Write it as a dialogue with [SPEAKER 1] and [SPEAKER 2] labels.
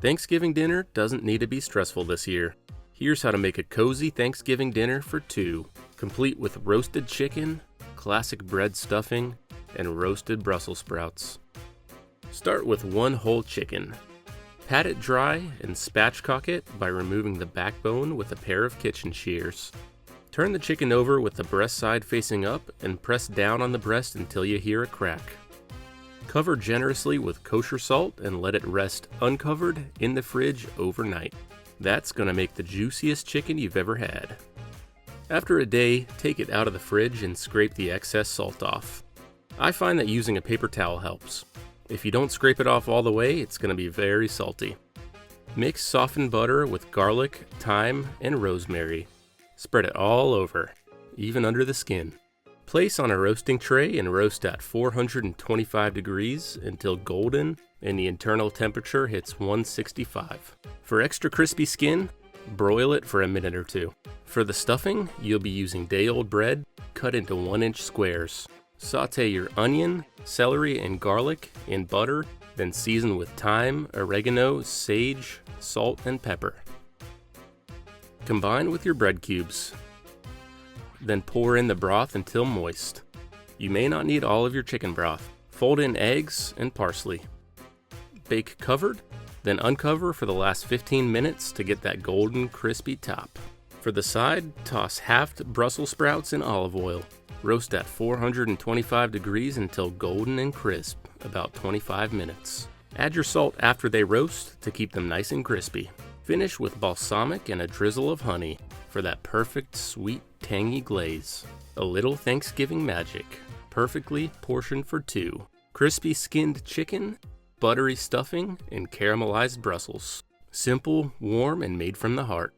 [SPEAKER 1] Thanksgiving dinner doesn't need to be stressful this year. Here's how to make a cozy Thanksgiving dinner for two, complete with roasted chicken, classic bread stuffing, and roasted Brussels sprouts. Start with one whole chicken. Pat it dry and spatchcock it by removing the backbone with a pair of kitchen shears. Turn the chicken over with the breast side facing up and press down on the breast until you hear a crack. Cover generously with kosher salt and let it rest uncovered in the fridge overnight. That's gonna make the juiciest chicken you've ever had. After a day, take it out of the fridge and scrape the excess salt off. I find that using a paper towel helps. If you don't scrape it off all the way, it's gonna be very salty. Mix softened butter with garlic, thyme, and rosemary. Spread it all over, even under the skin. Place on a roasting tray and roast at 425 degrees until golden and the internal temperature hits 165. For extra crispy skin, broil it for a minute or two. For the stuffing, you'll be using day-old bread cut into 1-inch squares. Sauté your onion, celery, and garlic in butter, then season with thyme, oregano, sage, salt, and pepper. Combine with your bread cubes. Then pour in the broth until moist. You may not need all of your chicken broth. Fold in eggs and parsley. Bake covered, then uncover for the last 15 minutes to get that golden crispy top. For the side, toss halved Brussels sprouts in olive oil. Roast at 425 degrees until golden and crisp, about 25 minutes. Add your salt after they roast to keep them nice and crispy. Finish with balsamic and a drizzle of honey for that perfect sweet, tangy glaze. A little Thanksgiving magic, perfectly portioned for two. Crispy skinned chicken, buttery stuffing, and caramelized Brussels. Simple, warm, and made from the heart.